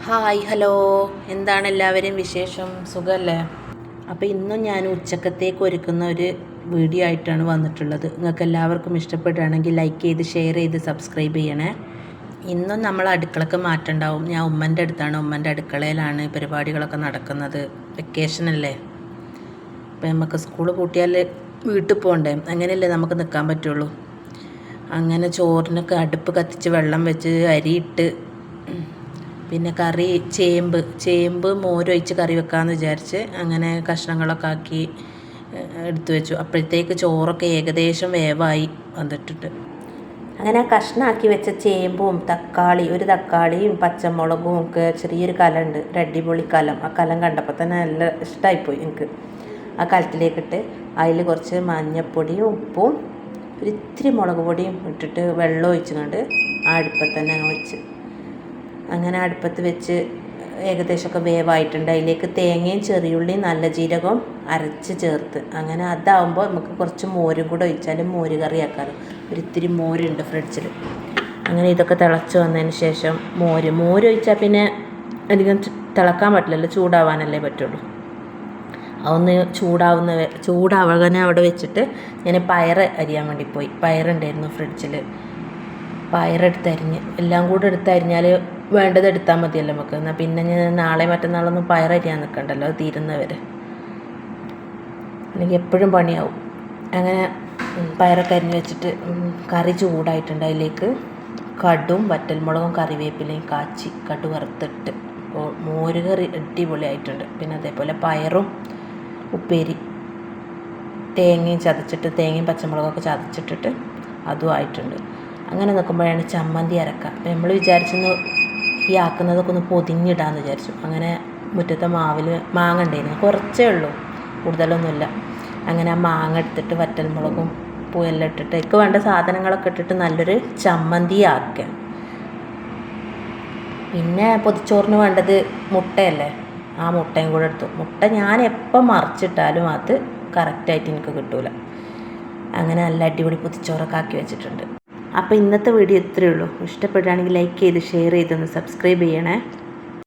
Hi hello, എന്താണ് എല്ലാവരും വിശേഷം? സുഖമല്ലേ? അപ്പോൾ ഇന്നും ഞാൻ ഉച്ചക്കത്തേക്ക് ഒരുക്കുന്ന ഒരു വീഡിയോ ആയിട്ടാണ് വന്നിട്ടുള്ളത്. നിങ്ങൾക്ക് എല്ലാവർക്കും ഇഷ്ടപ്പെടുകയാണെങ്കിൽ ലൈക്ക് ചെയ്ത് ഷെയർ ചെയ്ത് സബ്സ്ക്രൈബ് ചെയ്യണേ. ഇന്നും നമ്മൾ അടുക്കളക്ക് മാറ്റണ്ടാവും. ഞാൻ ഉമ്മൻ്റെ അടുത്താണ്, ഉമ്മൻ്റെ അടുക്കളയിലാണ് പരിപാടികളൊക്കെ നടക്കുന്നത്. വെക്കേഷനല്ലേ, അപ്പോൾ നമുക്ക് സ്കൂൾ പൂട്ടിയാൽ വീട്ടിൽ പോകണ്ടേ, അങ്ങനെയല്ലേ നമുക്ക് നിൽക്കാൻ പറ്റുള്ളൂ. അങ്ങനെ ചോറിനൊക്കെ അടുപ്പ് കത്തിച്ച് വെള്ളം വെച്ച് അരിയിട്ട്, പിന്നെ കറി ചേമ്പ് മോരൊഴിച്ച് കറി വെക്കാമെന്ന് വിചാരിച്ച് അങ്ങനെ കഷ്ണങ്ങളൊക്കെ ആക്കി എടുത്തു വെച്ചു. അപ്പോഴത്തേക്ക് ചോറൊക്കെ ഏകദേശം വേവായി വന്നിട്ടുണ്ട്. അങ്ങനെ കഷ്ണമാക്കി വെച്ച ചേമ്പും ഒരു തക്കാളിയും പച്ചമുളകും ഒക്കെ ചെറിയൊരു കലമുണ്ട്, ഒരു അടിപൊളി കലം. ആ കലം കണ്ടപ്പോൾ തന്നെ നല്ല ഇഷ്ടമായിപ്പോയി എനിക്ക്. ആ കലത്തിലേക്കിട്ട് അതിൽ കുറച്ച് മഞ്ഞൾപ്പൊടിയും ഉപ്പും ഒരിത്തിരി മുളക് പൊടിയും ഇട്ടിട്ട് വെള്ളം ഒഴിച്ചുകൊണ്ട് ആ അടുപ്പത്ത് തന്നെ അങ്ങ് വെച്ച്, അങ്ങനെ അടുപ്പത്ത് വെച്ച് ഏകദേശമൊക്കെ വേവായിട്ടുണ്ട്. അതിലേക്ക് തേങ്ങയും ചെറിയുള്ളിയും നല്ല ജീരകവും അരച്ച് ചേർത്ത്, അങ്ങനെ അതാവുമ്പോൾ നമുക്ക് കുറച്ച് മോരും കൂടെ ഒഴിച്ചാൽ മോര് കറി ആക്കാമല്ലോ. ഒരിത്തിരി മോരുണ്ട് ഫ്രിഡ്ജിൽ. അങ്ങനെ ഇതൊക്കെ തിളച്ച് വന്നതിന് ശേഷം മോര് ഒഴിച്ചാൽ പിന്നെ അധികം തിളക്കാൻ പറ്റില്ലല്ലോ, ചൂടാവാനല്ലേ പറ്റുള്ളൂ. അതൊന്ന് ചൂടാവങ്ങനെ അവിടെ വെച്ചിട്ട് ഞാൻ പയറ് അരിയാൻ വേണ്ടി പോയി. പയറുണ്ടായിരുന്നു ഫ്രിഡ്ജിൽ. പയറെടുത്തരിഞ്ഞ് എല്ലാം കൂടെ എടുത്തരിഞ്ഞാൽ വേണ്ടത് എടുത്താൽ മതിയല്ലോ നമുക്ക്. എന്നാൽ പിന്നെ ഞാൻ നാളെ മറ്റന്നാളൊന്നും പയറരിയാൻ നിൽക്കണ്ടല്ലോ, അത് തീരുന്നവരെ, അല്ലെങ്കിൽ എപ്പോഴും പണിയാവും. അങ്ങനെ പയറൊക്കെ അരിഞ്ഞ് വെച്ചിട്ട് കറി ചൂടായിട്ടുണ്ട്. അതിലേക്ക് കടും വറ്റൽമുളകും കറിവേപ്പിലയും കാച്ചി കടു വറുത്തിട്ട്, അപ്പോൾ മോര് കറി അടിപൊളിയായിട്ടുണ്ട്. പിന്നെ അതേപോലെ പയറും ഉപ്പേരി തേങ്ങയും പച്ചമുളകൊക്കെ ചതച്ചിട്ടിട്ട് അതും ആയിട്ടുണ്ട്. അങ്ങനെ നോക്കുമ്പോഴാണ് ചമ്മന്തി അരക്കുക. അപ്പോൾ നമ്മൾ വിചാരിച്ചെന്ന് ഈ ആക്കുന്നതൊക്കെ ഒന്ന് പൊതിഞ്ഞിടാമെന്ന് വിചാരിച്ചു. അങ്ങനെ മുറ്റത്തെ മാങ്ങ ഉണ്ടായിരുന്നു, കുറച്ചേ ഉള്ളൂ, കൂടുതലൊന്നുമില്ല. അങ്ങനെ ആ മാങ്ങ എടുത്തിട്ട് വറ്റൽമുളകും പൂവെല്ലാം ഇട്ടിട്ട് എനിക്ക് വേണ്ട സാധനങ്ങളൊക്കെ ഇട്ടിട്ട് നല്ലൊരു ചമ്മന്തി ആക്കുക. പിന്നെ പൊതിച്ചോറിന് വേണ്ടത് മുട്ടയല്ലേ, ആ മുട്ടയും കൂടെ എടുത്തു. മുട്ട ഞാൻ എപ്പം മറിച്ചിട്ടാലും അത് കറക്റ്റായിട്ട് എനിക്ക് കിട്ടൂല. അങ്ങനെ നല്ല അടിപൊളി പൊതിച്ചോറൊക്കെ ആക്കി വെച്ചിട്ടുണ്ട്. അപ്പോൾ ഇന്നത്തെ വീഡിയോ ഇത്രയേ ഉള്ളൂ. ഇഷ്ടപ്പെടുകയാണെങ്കിൽ ലൈക്ക് ചെയ്ത് ഷെയർ ചെയ്തൊന്ന് സബ്സ്ക്രൈബ് ചെയ്യണേ.